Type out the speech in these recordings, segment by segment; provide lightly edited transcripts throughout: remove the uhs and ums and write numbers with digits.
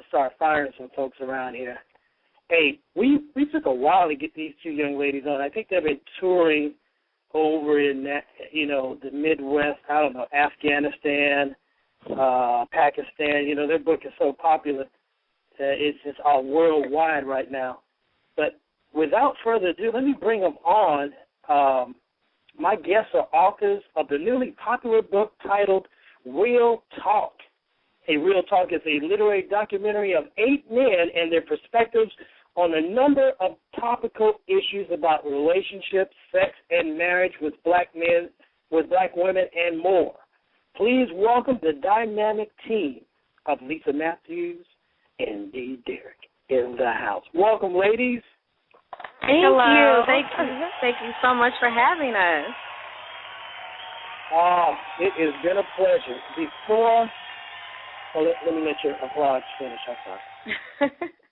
start firing some folks around here. Hey, we took a while to get these two young ladies on. I think they've been touring over in that, the Midwest, I don't know, Afghanistan, Pakistan. Their book is so popular. It's just all worldwide right now. But without further ado, let me bring them on. My guests are authors of the newly popular book titled Real Talk. Real Talk is a literary documentary of 8 men and their perspectives on a number of topical issues about relationships, sex, and marriage with black men, with black women, and more. Please welcome the dynamic team of Lisa Matthews and Dee Derrick in the house. Welcome, ladies. Thank you. Thank you so much for having us. It has been a pleasure. Let me let your applause finish.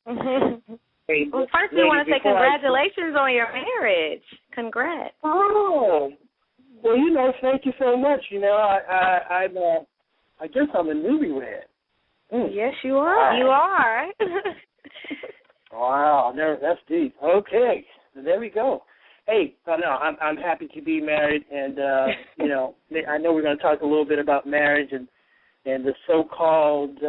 I'm sorry. Well, first we want to say congratulations on your marriage. Congrats. Oh, well, thank you so much. I guess I'm a newlywed. Yes, you are. You are. Wow, that's deep. Okay, there we go. Hey, I'm happy to be married, and I know we're going to talk a little bit about marriage and the so-called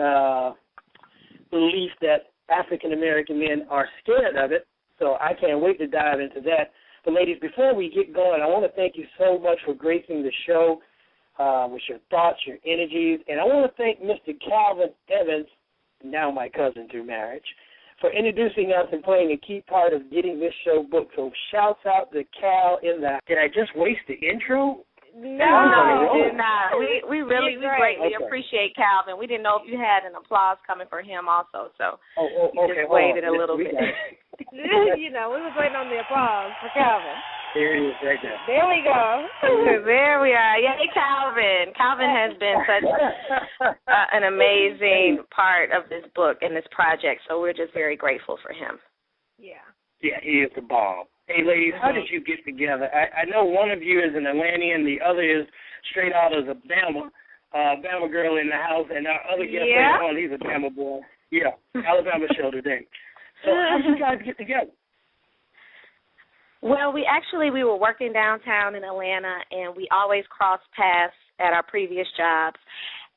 belief that African-American men are scared of it. So I can't wait to dive into that. But ladies, before we get going, I want to thank you so much for gracing the show with your thoughts, your energies, and I want to thank Mr. Calvin Evans, now my cousin through marriage, for introducing us and playing a key part of getting this show booked. So shouts out to Cal in that. Did I just waste the intro? No, you did not. We greatly appreciate Calvin. We didn't know if you had an applause coming for him also, so okay. Just waited a little bit. We was waiting on the applause for Calvin. There it is, right there. There we go. There we are. Yay, Calvin. Calvin has been such an amazing part of this book and this project, so we're just very grateful for him. Yeah. Yeah, he is the bomb. Hey, ladies, how did you get together? I know one of you is an Atlantean, the other is straight out of Bama, Bama girl in the house, and our other guest later on, he's a Bama boy. Yeah, Alabama show today. So how did you guys get together? Well, we were working downtown in Atlanta, and we always crossed paths at our previous jobs.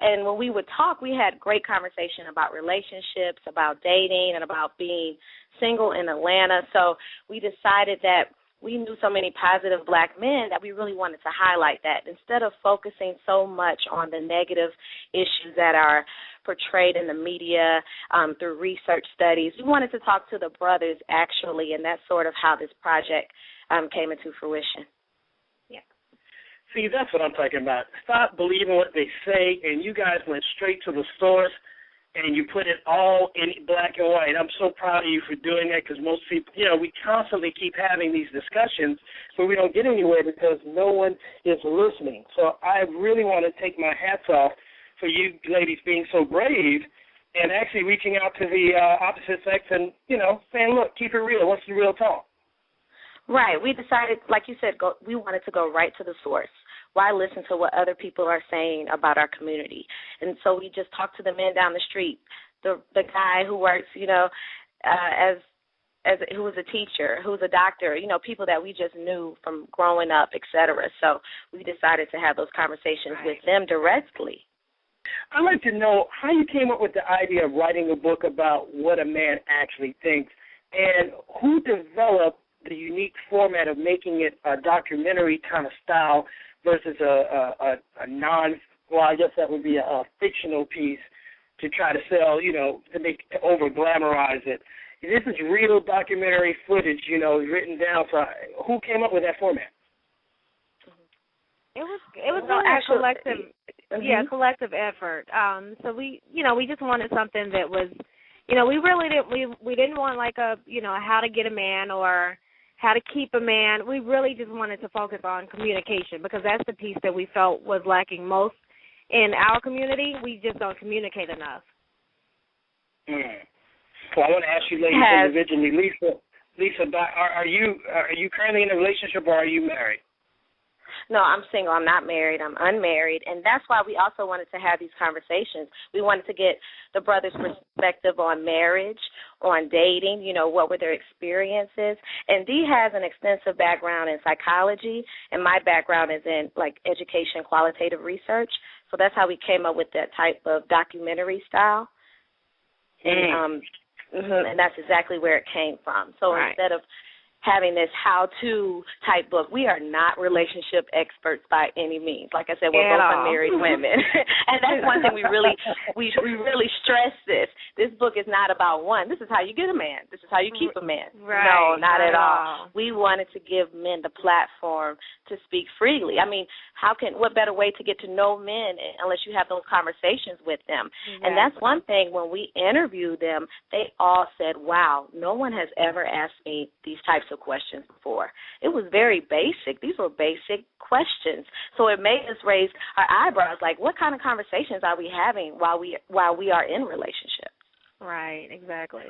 And when we would talk, we had great conversation about relationships, about dating, and about being single in Atlanta. So we decided that we knew so many positive black men that we really wanted to highlight that. Instead of focusing so much on the negative issues that are portrayed in the media through research studies, we wanted to talk to the brothers actually, and that's sort of how this project came into fruition. See, that's what I'm talking about. Stop believing what they say, and you guys went straight to the source, and you put it all in black and white. I'm so proud of you for doing that because most people, we constantly keep having these discussions, but we don't get anywhere because no one is listening. So I really want to take my hats off for you ladies being so brave and actually reaching out to the opposite sex and, saying, look, keep it real. What's the real talk? Right. We decided, like you said, we wanted to go right to the source. Why listen to what other people are saying about our community? And so we just talked to the men down the street, the guy who works, who was a teacher, who's a doctor, people that we just knew from growing up, et cetera. So we decided to have those conversations with them directly. I'd like to know how you came up with the idea of writing a book about what a man actually thinks, and who developed the unique format of making it a documentary kind of style versus a I guess that would be a fictional piece to try to sell, to over-glamorize it. This is real documentary footage, written down. So who came up with that format? It was really a collective, collective effort. So we just wanted something that was, we didn't want like a, how to get a man or how to keep a man. We really just wanted to focus on communication because that's the piece that we felt was lacking most in our community. We just don't communicate enough. Well, I want to ask you ladies individually. Lisa, are you currently in a relationship or are you married? No, I'm single. I'm not married. I'm unmarried. And that's why we also wanted to have these conversations. We wanted to get the brothers' perspective on marriage, on dating, what were their experiences. And Dee has an extensive background in psychology, and my background is in, education, qualitative research. So that's how we came up with that type of documentary style. And that's exactly where it came from. So instead of having this how-to type book, we are not relationship experts by any means. Like I said, we're both unmarried women. And that's one thing we really stress this. This book is not about one. This is how you get a man. This is how you keep a man. Right. No, not at all. We wanted to give men the platform to speak freely. I mean, what better way to get to know men unless you have those conversations with them? Exactly. And that's one thing, when we interviewed them, they all said, wow, no one has ever asked me these types of questions before. It was very basic. These were basic questions. So it made us raise our eyebrows, like, what kind of conversations are we having while we are in relationships? Right, exactly.